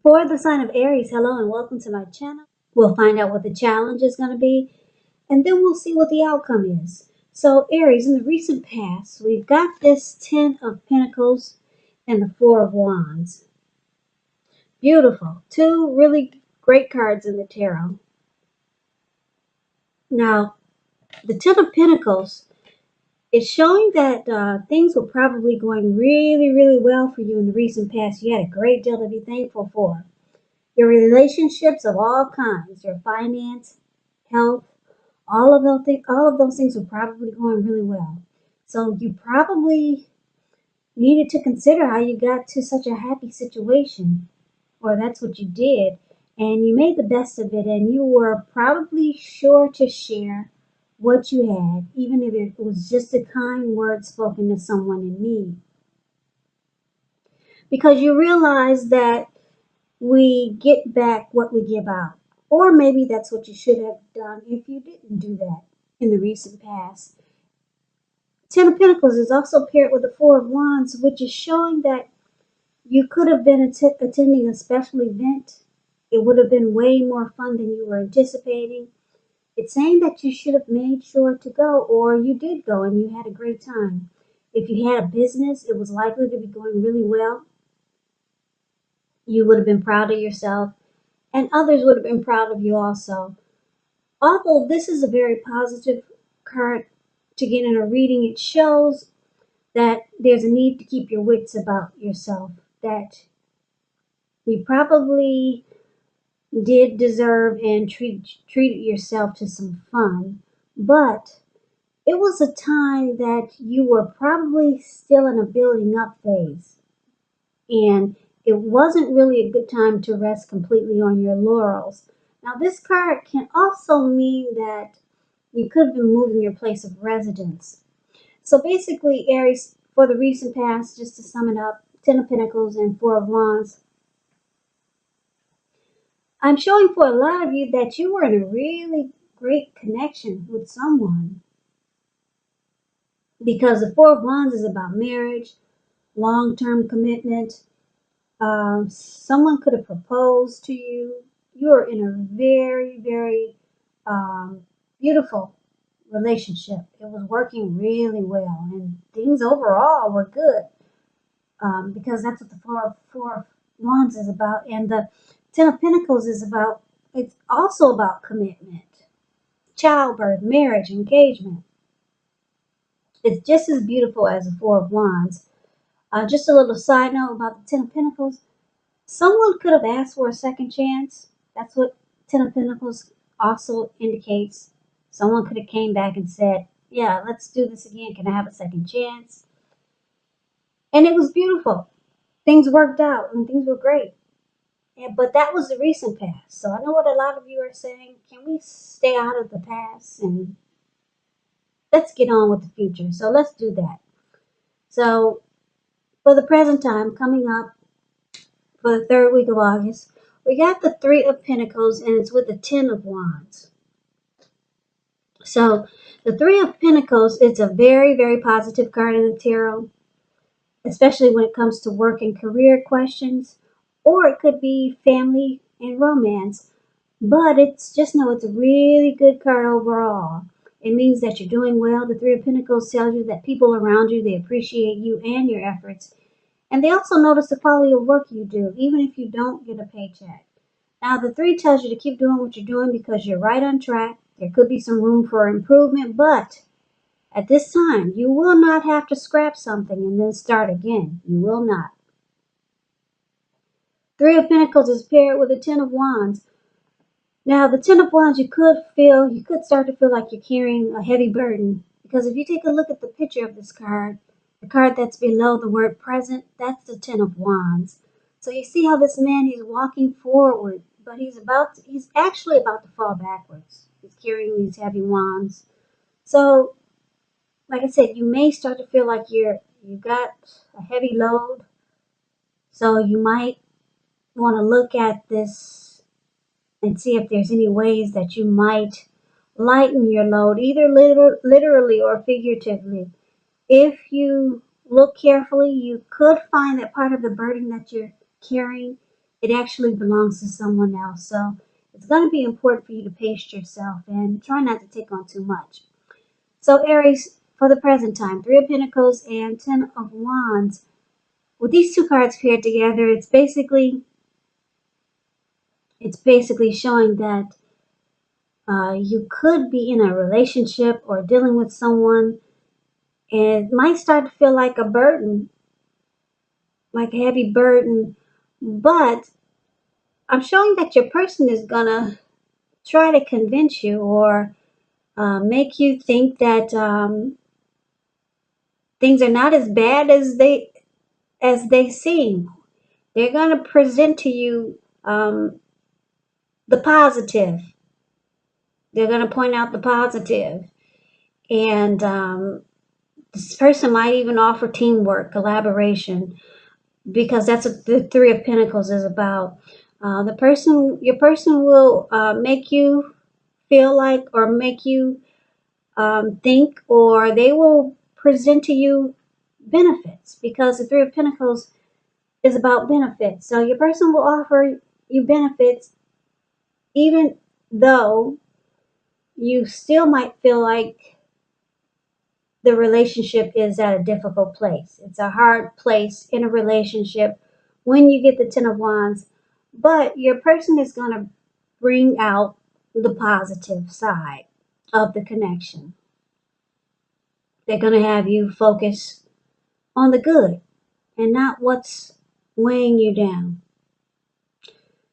For the sign of Aries, hello and welcome to my channel. We'll find out what the challenge is going to be, and then we'll see what the outcome is. So Aries, in the recent past, we've got this Ten of Pentacles and the Four of Wands. Beautiful. Two really great cards in the tarot. Now, the Ten of Pentacles is showing that things were probably going really, really well for you in the recent past. You had a great deal to be thankful for. Your relationships of all kinds, your finance, health, all of those things were probably going really well. So you probably needed to consider how you got to such a happy situation, or that's what you did, and you made the best of it, and you were probably sure to share what you had, even if it was just a kind word spoken to someone in need. Because you realize that we get back what we give out. Or maybe that's what you should have done if you didn't do that in the recent past. Ten of Pentacles is also paired with the Four of Wands, which is showing that you could have been attending a special event. It would have been way more fun than you were anticipating. It's saying that you should have made sure to go, or you did go and you had a great time. If you had a business, it was likely to be going really well. You would have been proud of yourself, and others would have been proud of you also. Although this is a very positive card to get in a reading, it shows that there's a need to keep your wits about yourself, that you probably did deserve and treated yourself to some fun, but it was a time that you were probably still in a building up phase, and it wasn't really a good time to rest completely on your laurels. Now, this card can also mean that you could have been moving your place of residence. So basically, Aries, for the recent past, just to sum it up, Ten of Pentacles and Four of Wands, I'm showing for a lot of you that you were in a really great connection with someone. Because the Four of Wands is about marriage, long-term commitment. Someone could have proposed to you. You're in a very, very beautiful relationship. It was working really well, and things overall were good, because that's what the Four of Wands is about. And the Ten of Pentacles is about, it's also about commitment, childbirth, marriage, engagement. It's just as beautiful as the Four of Wands. Just a little side note about the Ten of Pentacles. Someone could have asked for a second chance. That's what Ten of Pentacles also indicates. Someone could have came back and said, yeah, let's do this again. Can I have a second chance? And it was beautiful. Things worked out and things were great. Yeah, but that was the recent past. So I know what a lot of you are saying. Can we stay out of the past and let's get on with the future? So let's do that. So for the present time, coming up for the third week of August, we got the Three of Pentacles, and it's with the Ten of Wands. So the Three of Pentacles, it's a very, very positive card in the tarot, especially when it comes to work and career questions, or it could be family and romance. But it's just know it's a really good card overall. It means that you're doing well. The Three of Pentacles tells you that people around you, they appreciate you and your efforts. And they also notice the quality of work you do, even if you don't get a paycheck. Now, the Three tells you to keep doing what you're doing because you're right on track. There could be some room for improvement, but at this time, you will not have to scrap something and then start again. You will not. Three of Pentacles is paired with the Ten of Wands. Now, the Ten of Wands, you could start to feel like you're carrying a heavy burden. Because if you take a look at the picture of this card, the card that's below the word present, that's the Ten of Wands. So you see how this man, he's walking forward, but he's actually about to fall backwards. He's carrying these heavy wands. So, like I said, you may start to feel like you got a heavy load. So you might want to look at this and see if there's any ways that you might lighten your load, either literally or figuratively. If you look carefully, you could find that part of the burden that you're carrying it actually belongs to someone else. So it's going to be important for you to pace yourself and try not to take on too much. So Aries, for the present time, Three of Pentacles and Ten of Wands. With these two cards paired together, it's basically showing that you could be in a relationship or dealing with someone, and it might start to feel like a burden, like a heavy burden. But I'm showing that your person is gonna try to convince you or make you think that things are not as bad as they seem. They're gonna present to you the positive. They're gonna point out the positive, and this person might even offer teamwork, collaboration, because that's what the Three of Pentacles is about. Your person will make you feel like, or make you think, or they will present to you benefits, because the Three of Pentacles is about benefits. So your person will offer you benefits, even though you still might feel like the relationship is at a difficult place. It's a hard place in a relationship when you get the Ten of Wands, but your person is going to bring out the positive side of the connection. They're going to have you focus on the good and not what's weighing you down.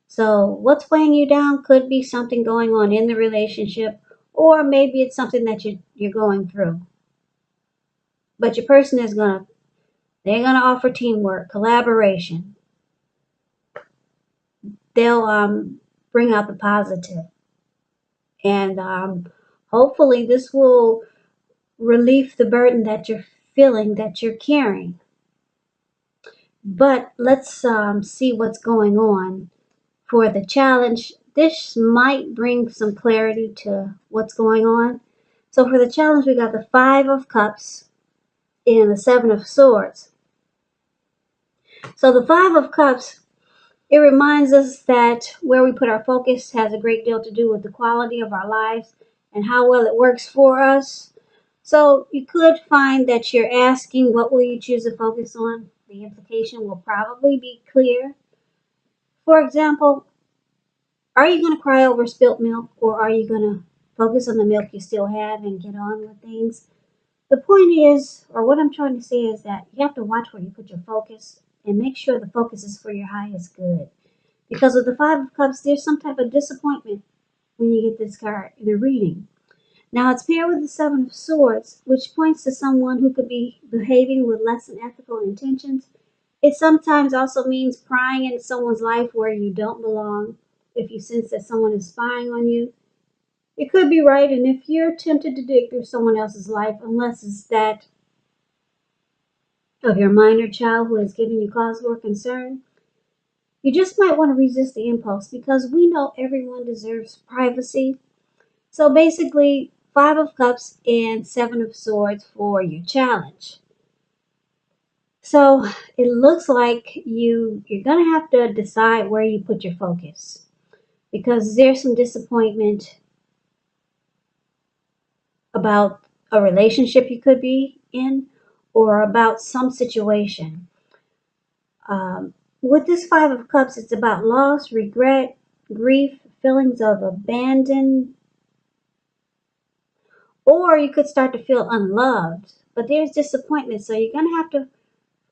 So, what's weighing you down could be something going on in the relationship, or maybe it's something that you're going through. But your person they're gonna offer teamwork, collaboration. They'll bring out the positive, and hopefully this will relieve the burden that you're feeling, that you're carrying. But let's see what's going on for the challenge. This might bring some clarity to what's going on. So for the challenge, we got the Five of Cups and the Seven of Swords. So the Five of Cups, it reminds us that where we put our focus has a great deal to do with the quality of our lives and how well it works for us. So you could find that you're asking, what will you choose to focus on? The implication will probably be clear. For example, are you going to cry over spilt milk, or are you going to focus on the milk you still have and get on with things? The point is, or what I'm trying to say is that you have to watch where you put your focus and make sure the focus is for your highest good. Because with the Five of Cups, there's some type of disappointment when you get this card in a reading. Now it's paired with the Seven of Swords, which points to someone who could be behaving with less than ethical intentions. It sometimes also means prying into someone's life where you don't belong. If you sense that someone is spying on you, it could be right. And if you're tempted to dig through someone else's life, unless it's that of your minor child who has given you cause for concern, you just might want to resist the impulse, because we know everyone deserves privacy. So basically, Five of Cups and Seven of Swords for your challenge. So it looks like you're going to have to decide where you put your focus, because there's some disappointment about a relationship you could be in, or about some situation. With this Five of Cups, it's about loss, regret, grief, feelings of abandon, or you could start to feel unloved. But there's disappointment, so you're going to have to,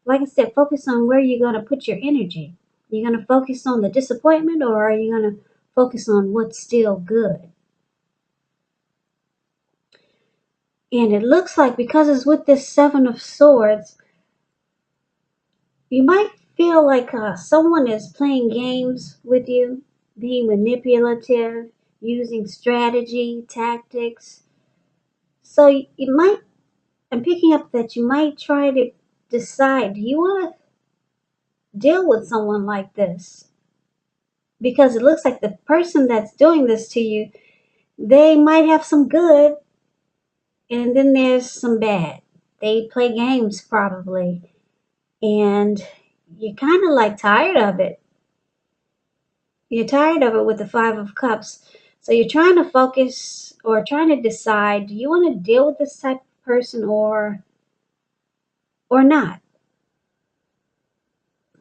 like I said, focus on where you're going to put your energy. You're going to focus on the disappointment, or are you going to focus on what's still good? And it looks like, because it's with this Seven of Swords, you might feel like someone is playing games with you, being manipulative, using strategy, tactics. So you might, I'm picking up that you might try to decide, do you want to deal with someone like this? Because it looks like the person that's doing this to you, they might have some good, and then there's some bad. They play games probably, and you're kind of like tired of it. You're tired of it with the Five of Cups. So you're trying to focus or trying to decide, do you want to deal with this type of person or not?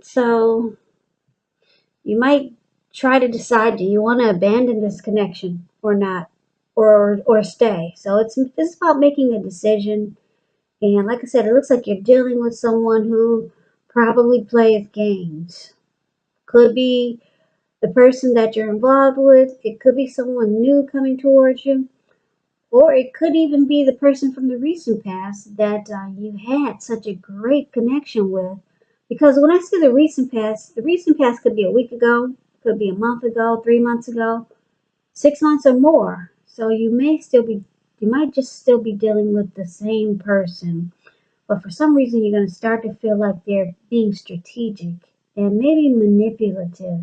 So you might try to decide, do you want to abandon this connection or not, or stay? So this is about making a decision. And like I said, it looks like you're dealing with someone who probably plays games. Could be the person that you're involved with. It could be someone new coming towards you. Or it could even be the person from the recent past that you had such a great connection with. Because when I say the recent past could be a week ago, could be a month ago, 3 months ago, 6 months or more. So you might just still be dealing with the same person. But for some reason, you're going to start to feel like they're being strategic and maybe manipulative.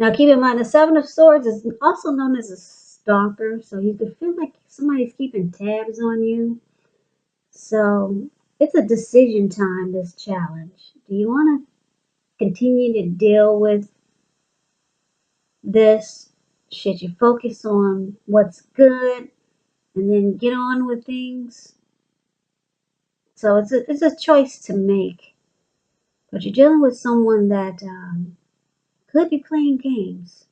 Now, keep in mind, the Seven of Swords is also known as a stalker, so you could feel like somebody's keeping tabs on you. So it's a decision time, this challenge. Do you want to continue to deal with this? Should you focus on what's good and then get on with things? So it's a choice to make. But you're dealing with someone that could be playing games.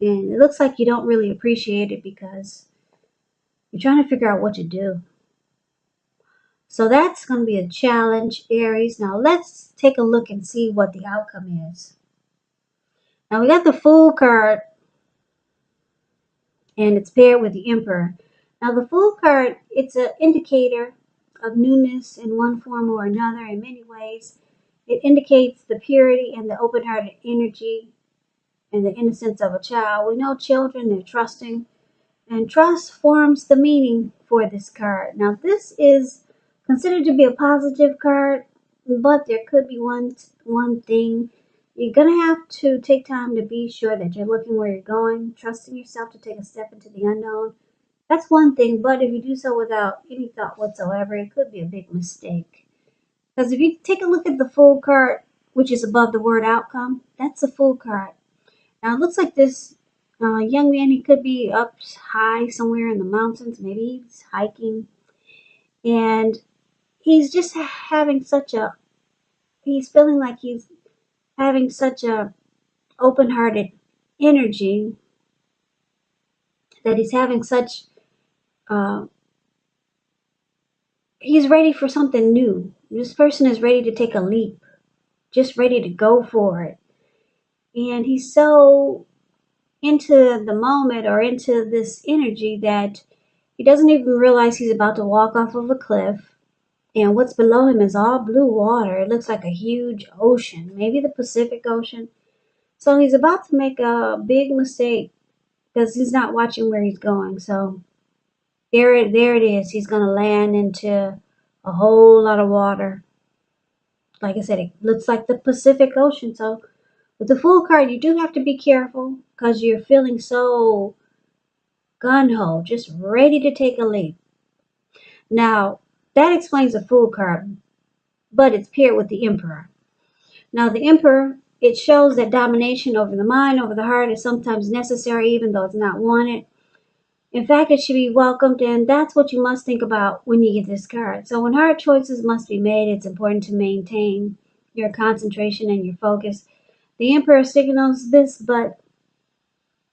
And it looks like you don't really appreciate it because you're trying to figure out what to do. So that's going to be a challenge, Aries. Now let's take a look and see what the outcome is. Now we got the Fool card and it's paired with the Emperor. Now the Fool card, it's an indicator of newness in one form or another in many ways. It indicates the purity and the open-hearted energy and the innocence of a child. We know children, they're trusting, and trust forms the meaning for this card. Now this is considered to be a positive card, but there could be one thing. You're gonna have to take time to be sure that you're looking where you're going, trusting yourself to take a step into the unknown. That's one thing, but if you do so without any thought whatsoever, it could be a big mistake. Because if you take a look at the Fool card, which is above the word outcome, that's a Fool card. Now it looks like this young man, he could be up high somewhere in the mountains. Maybe he's hiking. And he's just having he's feeling like he's having such a open-hearted energy that he's having such, uh, he's ready for something new. This person is ready to take a leap, just ready to go for it. And he's so into the moment or into this energy that he doesn't even realize he's about to walk off of a cliff. And what's below him is all blue water. It looks like a huge ocean, maybe the Pacific Ocean. So he's about to make a big mistake because he's not watching where he's going. So there it is. He's going to land into a whole lot of water. Like I said, it looks like the Pacific Ocean. So with the Fool card, you do have to be careful because you're feeling so gun-ho, just ready to take a leap. Now, that explains the Fool card, but it's paired with the Emperor. Now, the Emperor, it shows that domination over the mind, over the heart is sometimes necessary, even though it's not wanted. In fact, it should be welcomed, and that's what you must think about when you get this card. So when hard choices must be made, it's important to maintain your concentration and your focus. The Emperor signals this, but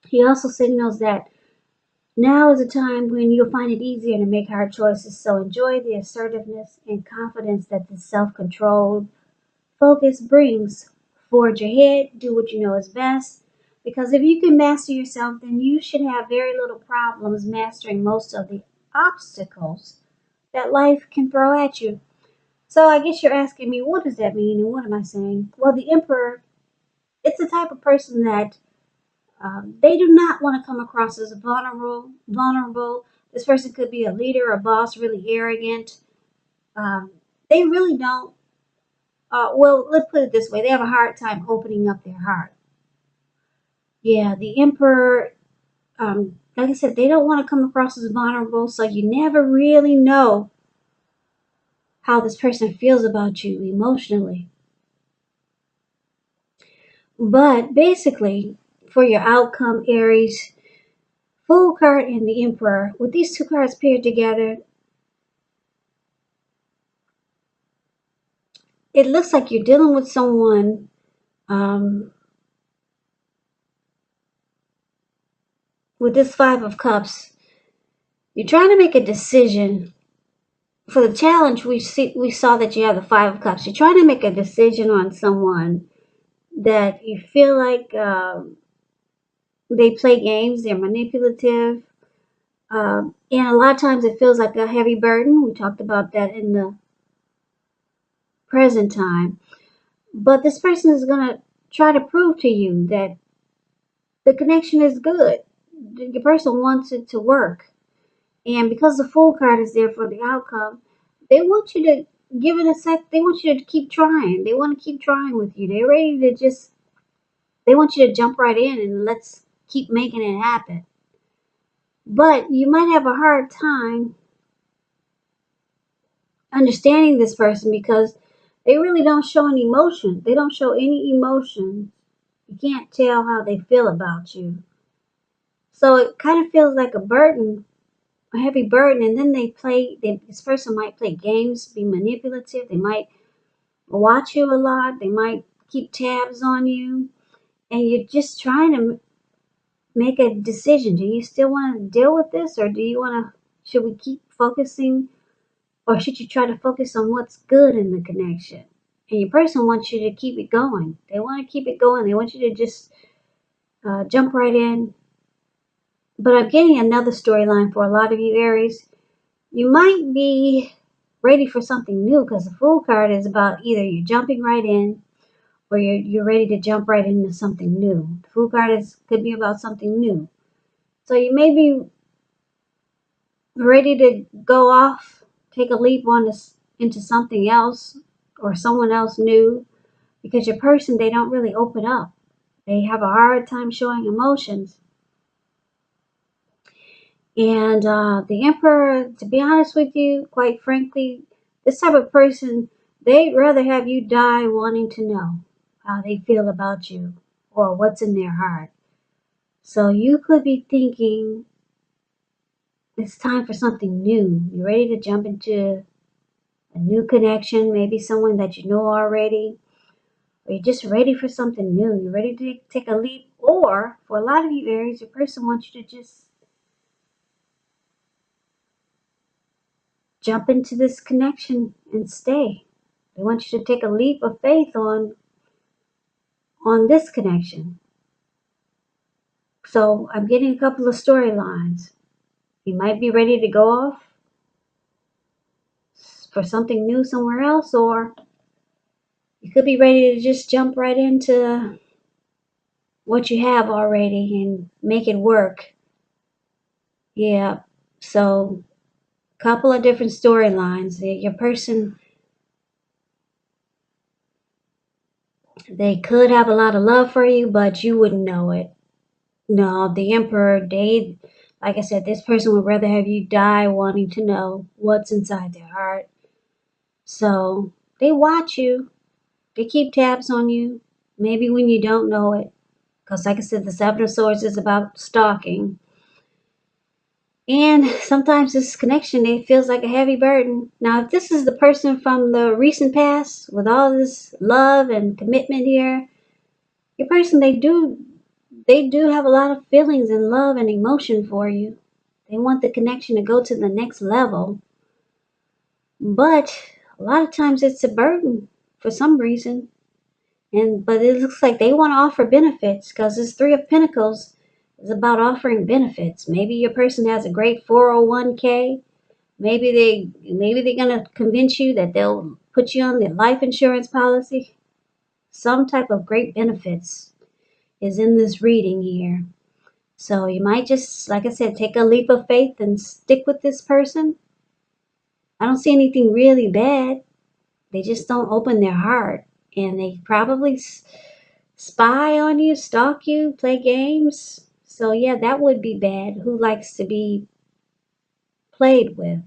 he also signals that now is a time when you'll find it easier to make hard choices. So enjoy the assertiveness and confidence that the self-controlled focus brings. Forge ahead, do what you know is best. Because if you can master yourself, then you should have very little problems mastering most of the obstacles that life can throw at you. So I guess you're asking me, what does that mean and what am I saying? Well, the Emperor, it's the type of person that they do not want to come across as vulnerable. This person could be a leader, a boss, really arrogant. Um, they really don't. Well, let's put it this way: they have a hard time opening up their heart. Yeah, the Emperor. Like I said, they don't want to come across as vulnerable, so you never really know how this person feels about you emotionally. But basically, for your outcome, Aries, Fool card and the Emperor, with these two cards paired together, it looks like you're dealing with someone um, with this Five of Cups. You're trying to make a decision. For the challenge, we saw that you have the Five of Cups. You're trying to make a decision on someone that you feel like they play games, they're manipulative, and a lot of times it feels like a heavy burden. We talked about that in the present time. But this person is going to try to prove to you that the connection is good. The person wants it to work. And because the Fool card is there for the outcome, they want you to give it a sec. They want you to keep trying. They want to keep trying with you. They're ready to just, they want you to jump right in and let's keep making it happen. But you might have a hard time understanding this person because they really don't show any emotion. They don't show any emotion. You can't tell how they feel about you. So it kind of feels like a burden, a heavy burden. And then this person might play games, be manipulative. They might watch you a lot. They might keep tabs on you. And you're just trying to make a decision. Do you still want to deal with this, or do you want to, should we keep focusing, or should you try to focus on what's good in the connection? And your person wants you to keep it going. They want to keep it going. They want you to just jump right in. But I'm getting another storyline for a lot of you, Aries. You might be ready for something new because the Fool card is about either you're jumping right in or you're ready to jump right into something new. The Fool card could be about something new. So you may be ready to go off, take a leap on this into something else or someone else new because your person, they don't really open up. They have a hard time showing emotions. And the Emperor, to be honest with you, quite frankly, this type of person, they'd rather have you die wanting to know how they feel about you or what's in their heart. So you could be thinking it's time for something new. You're ready to jump into a new connection, maybe someone that you know already, or you're just ready for something new. You're ready to take a leap. Or for a lot of you Aries, your person wants you to just jump into this connection and stay. They want you to take a leap of faith on this connection. So I'm getting a couple of storylines. You might be ready to go off for something new somewhere else, or you could be ready to just jump right into what you have already and make it work. Yeah. So couple of different storylines. Your person, they could have a lot of love for you, but you wouldn't know it. No, the Emperor, like I said, this person would rather have you die wanting to know what's inside their heart. So they watch you, they keep tabs on you, maybe when you don't know it. Because, like I said, the Seven of Swords is about stalking. And sometimes this connection, it feels like a heavy burden. Now, if this is the person from the recent past with all this love and commitment here, your person, they do have a lot of feelings and love and emotion for you. They want the connection to go to the next level. But a lot of times it's a burden for some reason. But it looks like they want to offer benefits because this Three of Pentacles is about offering benefits. Maybe your person has a great 401k. Maybe they're gonna convince you that they'll put you on their life insurance policy. Some type of great benefits is in this reading here. So you might just, like I said, take a leap of faith and stick with this person. I don't see anything really bad. They just don't open their heart. And they probably spy on you, stalk you, play games. So yeah, that would be bad. Who likes to be played with?